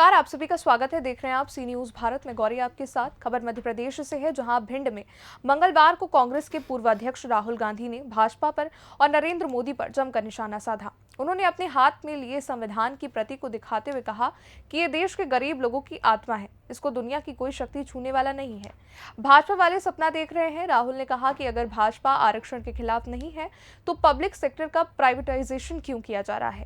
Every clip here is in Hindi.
नमस्कार, आप सभी का स्वागत है। देख रहे हैं आप सी न्यूज भारत में। गौरी आपके साथ। खबर मध्य प्रदेश से है, जहां भिंड में मंगलवार को कांग्रेस के पूर्व अध्यक्ष राहुल गांधी ने भाजपा पर और नरेंद्र मोदी पर जमकर निशाना साधा। उन्होंने अपने हाथ में लिए संविधान की प्रति को दिखाते हुए कहा कि ये देश के गरीब लोगों की आत्मा है, इसको दुनिया की कोई शक्ति छूने वाला नहीं है। भाजपा वाले सपना देख रहे हैं। राहुल ने कहा कि अगर भाजपा आरक्षण के खिलाफ नहीं है तो पब्लिक सेक्टर का प्राइवेटाइजेशन क्यों किया जा रहा है।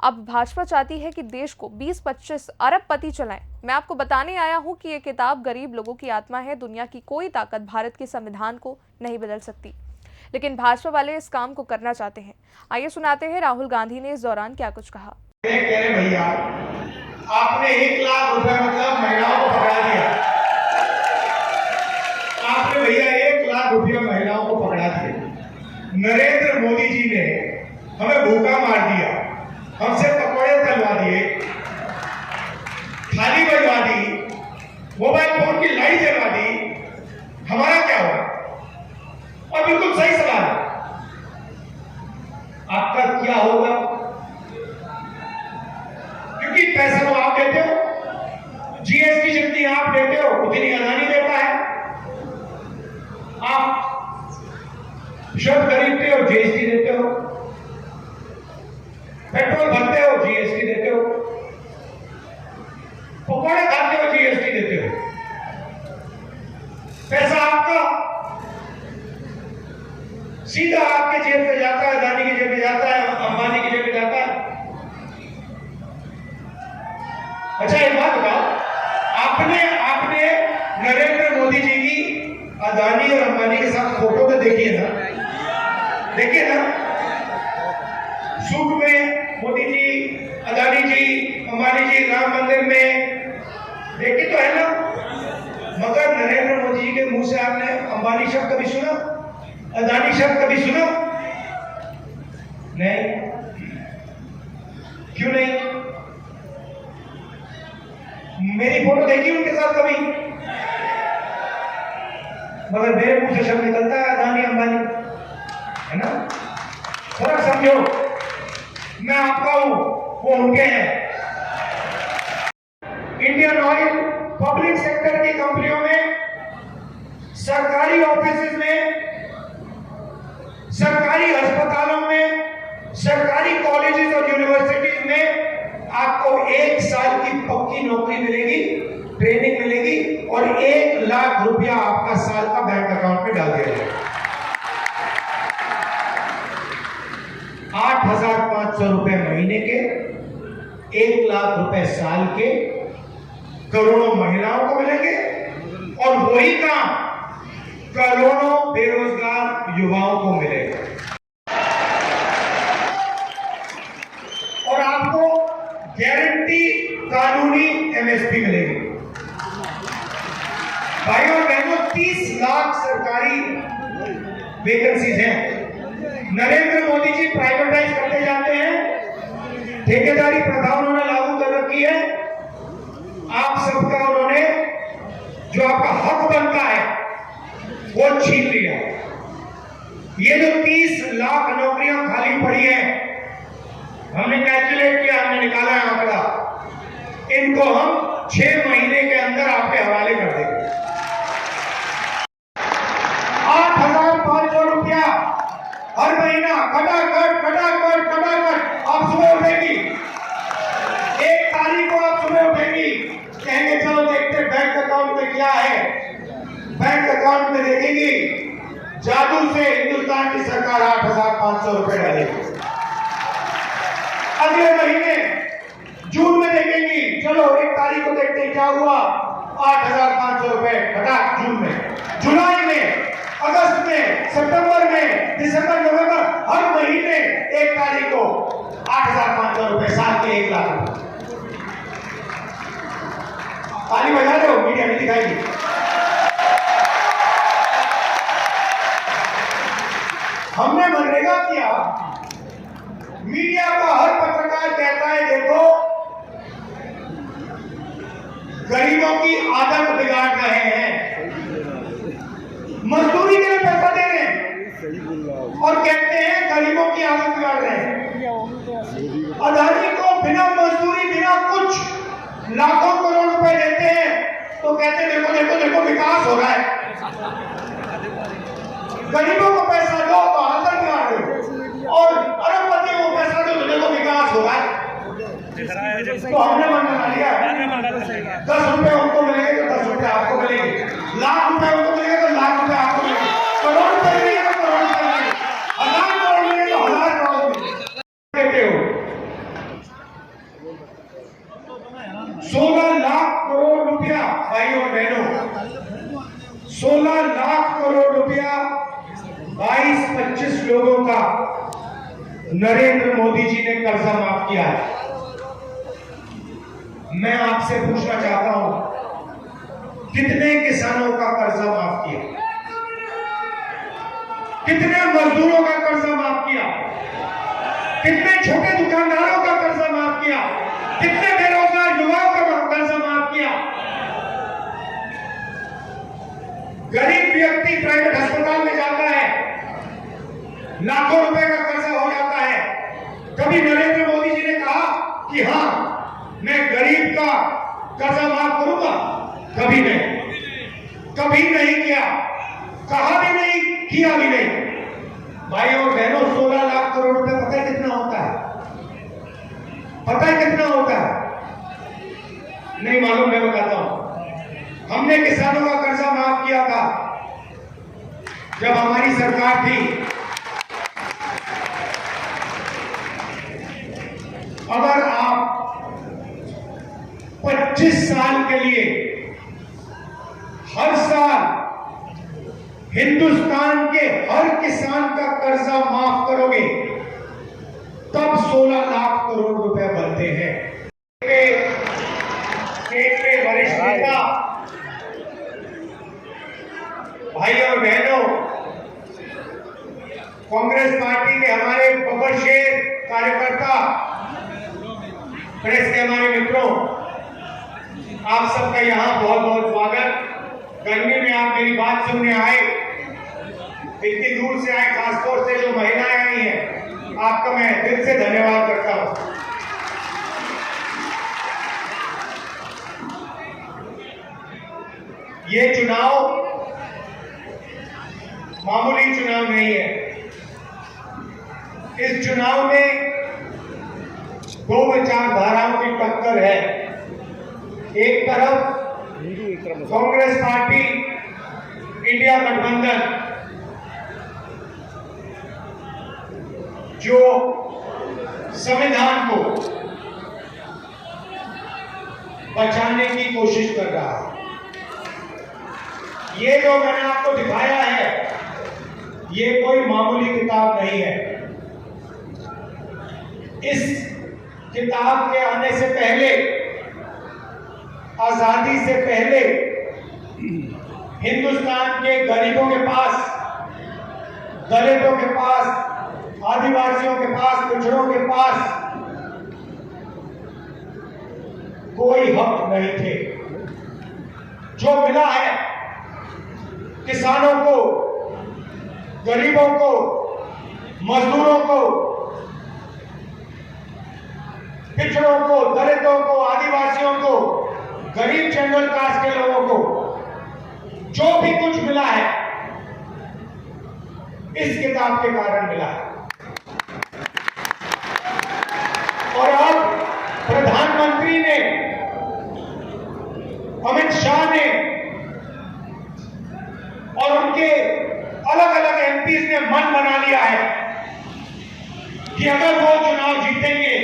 अब भाजपा चाहती है कि देश को 20-25 अरबपति चलाएं। मैं आपको बताने आया हूं कि ये किताब गरीब लोगों की आत्मा है। दुनिया की कोई ताकत भारत के संविधान को नहीं बदल सकती, लेकिन भाजपा वाले इस काम को करना चाहते हैं। आइए सुनाते हैं राहुल गांधी ने इस दौरान क्या कुछ कहा। भैया, आपने 1 लाख रुपए मतलब महिलाओं को पकड़ा दिया। आपने भैया 1 लाख रुपया महिलाओं को पकड़ा दिया। नरेंद्र मोदी जी ने हमें भूखा मार दिया, हमसे पकौड़े तलवा दिए, थाली बजवा दी, मोबाइल फोन की लाइट जलवा दी। हमारा क्या होगा? और बिल्कुल सही सवाल है, आपका क्या होगा? क्योंकि पैसा तो आप देते हो, जीएसटी जितनी आप देते हो उतनी अदानी देता है। आप शब्द खरीदते हो, जीएसटी देते हो। पेट्रोल भरते हो, जीएसटी देते हो। पकौड़े खाते हो, जीएसटी देते हो। पैसा आपका सीधा आपके जेब में जाता है, अदानी की जेब में जाता है, अंबानी की जेब में जाता है। अच्छा, एक बात बताओ, आपने नरेंद्र मोदी जी की अदानी और अंबानी के साथ फोटो तो देखिए ना, सूट में मोदी जी, अदानी जी, अंबानी जी राम मंदिर में देखी तो है ना। मगर नरेंद्र मोदी जी के मुंह से आपने अंबानी शब्द कभी सुना? अदानी शब्द कभी सुना? नहीं। क्यों नहीं? मेरी फोटो देखी उनके साथ कभी? मगर मेरे मुंह से शब्द निकलता है अदानी अंबानी, है ना। फर्क समझो, मैं आपका हूं, वो उनके हैं। इंडियन ऑयल पब्लिक सेक्टर की कंपनियों में, सरकारी ऑफिस में, सरकारी अस्पतालों में, सरकारी कॉलेजेस और यूनिवर्सिटीज में आपको 1 साल की पक्की नौकरी मिलेगी, ट्रेनिंग मिलेगी और 1 लाख रुपया आपका साल का बैंक अकाउंट में डाल दिया जाएगा। 8,500 रुपए महीने के, 1 लाख रुपए साल के, करोड़ों महिलाओं को मिलेंगे और वही काम करोड़ों बेरोजगार युवाओं को मिलेगा। और आपको गारंटी कानूनी एमएसपी मिलेगी। भाइयों और बहनों, 30 लाख सरकारी वैकेंसीज हैं। नरेंद्र मोदी जी प्राइवेटाइज करते जाते हैं, ठेकेदारी प्रथा उन्होंने लागू कर रखी है। आप सबका उन्होंने जो आपका हक बनता है वो छीन लिया। ये जो 30 लाख नौकरियां खाली पड़ी हैं, हमने कैलकुलेट किया, हमने निकाला है आंकड़ा, इनको हम 6 महीने के अंदर आपके हवाले कर देंगे। 8,500 रुपया हर महीना खटाखट आप सुबह उठेगी, 1 तारीख को आप सुबह उठेगी, कहेंगे चलो देखते बैंक अकाउंट में क्या है। बैंक अकाउंट में देखेंगी, जादू से हिंदुस्तान की सरकार 8,500 रुपए डालेगी। अगले महीने जून में देखेंगी, चलो 1 तारीख को देखते क्या हुआ, 8,500 रुपए खटाक जून में, जुलाई में, अगस्त में, सितंबर में, दिसंबर, नवंबर, हर महीने 1 तारीख को 8,500 रुपए, साल के 1 लाख रुपए। ताली बजा दो, मीडिया में दिखाएगी। हमने मनरेगा किया। मीडिया का हर पत्रकार कहता है देखो गरीबों की आदत बिगाड़ रहे हैं, मजदूरी के लिए पैसा दे रहे हैं और कहते हैं गरीबों की आदत बिगाड़ रहे हैं। अदानी को बिना मजदूरी, बिना कुछ लाखों करोड़ रुपए देते हैं तो कहते हैं देखो देखो देखो विकास हो रहा है। गरीबों को पैसा दो तो आतंकवाद दो, और अरबपतियों को पैसा दो तो देखो विकास हो रहा है। तो हमने मन बना लिया 10 रुपए उनको मिलेंगे तो 10 रुपए आपको मिलेंगे, लाख रुपए उनको मिलेंगे तो लाख रुपए आपको मिलेंगे, करोड़ रुपए मिलेंगे तो करोड़ रुपए मिलेंगे, 1000 करोड़ मिलेंगे तो 1000 करोड़ देते हो। 16 लाख करोड़ रुपया भाई और बहनों, 16 लाख करोड़ रुपया 22-25 लोगों का नरेंद्र मोदी जी ने कर्जा माफ किया है। मैं आपसे पूछना चाहता हूं, कितने किसानों का कर्जा माफ किया, कितने मजदूरों का कर्जा माफ किया, कितने छोटे दुकानदारों का कर्जा माफ किया, कितने बेरोजगार युवाओं का कर्जा माफ किया। गरीब व्यक्ति प्राइवेट अस्पताल में जाता है, लाखों रुपए का कर्जा हो जाता है। कभी नरेंद्र मोदी जी ने कहा कि हाँ मैं गरीब का कर्जा माफ करूंगा? कभी नहीं किया, कहा भी नहीं, किया भी नहीं। भाई और बहनों, 16 लाख करोड़ रुपए पता है कितना होता है? पता है कितना होता है? नहीं मालूम, मैं बताता हूं। हमने किसानों का कर्जा माफ किया था जब हमारी सरकार थी। अगर आप 25 साल के लिए हर साल हिंदुस्तान के हर किसान का कर्जा माफ करोगे तब 16 लाख करोड़ रुपए बनते हैं। देश के वरिष्ठ नेता भाई और बहनों, कांग्रेस पार्टी के हमारे बब्बर शेर कार्यकर्ता, प्रेस के हमारे मित्रों, आप सबका यहाँ बहुत बहुत स्वागत। गर्मी में आप मेरी बात सुनने आए, इतनी दूर से आए, खासतौर से जो महिलाएं आई हैं, आपका मैं दिल से धन्यवाद करता हूं। ये चुनाव मामूली चुनाव नहीं है। इस चुनाव में दो विचारधाराओं की टक्कर है। एक तरफ कांग्रेस पार्टी, इंडिया गठबंधन, जो संविधान को बचाने की कोशिश कर रहा है। ये जो मैंने आपको दिखाया है, ये कोई मामूली किताब नहीं है। इस किताब के आने से पहले, आजादी से पहले, हिंदुस्तान के गरीबों के पास, दलितों के पास, आदिवासियों के पास, पिछड़ों के पास कोई हक नहीं थे। जो मिला है किसानों को, गरीबों को, मजदूरों को, पिछड़ों को, दलितों को, आदिवासियों को, गरीब जनरल कास्ट के लोगों को, जो भी कुछ मिला है इस किताब के कारण मिला है। और अब प्रधानमंत्री ने, अमित शाह ने और उनके अलग अलग एमपीज ने मन बना लिया है कि अगर वो चुनाव जीतेंगे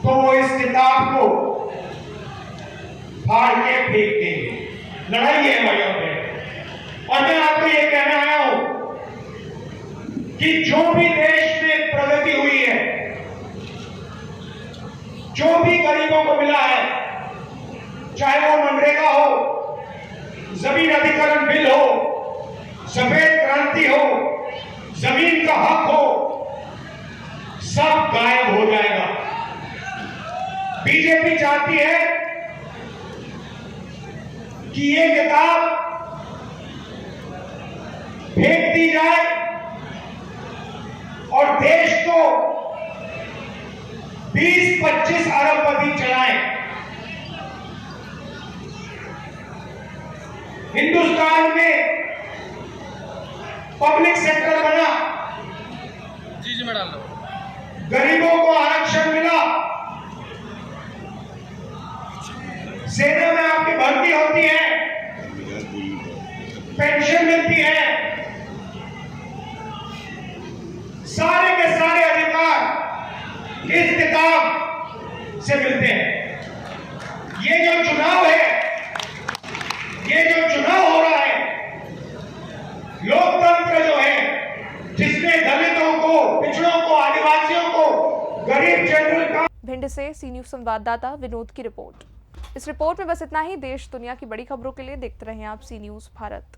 तो वो इस किताब को फाड़ के फेंक देंगे। लड़ाई है भाइयों में। और मैं आपको ये कहना आया हूं कि जो भी देश में प्रगति हुई है, जो भी गरीबों को मिला है, चाहे वो मनरेगा हो, जमीन अधिग्रहण बिल हो, सफेद क्रांति हो, जमीन का हक हो, सब गायब हो जाएगा। बीजेपी चाहती है कि ये किताब फेंक दी जाए और देश को 20-25 अरबपति चलाएं। हिंदुस्तान में पब्लिक सेक्टर बना, जी मैं डाल रहा हूँ। गरीबों को आरक्षण मिला, सेना में आपकी भर्ती होती है, पेंशन मिलती है, सारे के सारे अधिकार इस किताब से मिलते हैं। ये जो चुनाव है, ये जो चुनाव हो रहा है, लोकतंत्र जो है, जिसमें दलितों को, पिछड़ों को, आदिवासियों को, गरीब जनरल का। भिंड से सी न्यूज संवाददाता विनोद की रिपोर्ट। इस रिपोर्ट में बस इतना ही। देश दुनिया की बड़ी खबरों के लिए देखते रहें आप सी न्यूज भारत।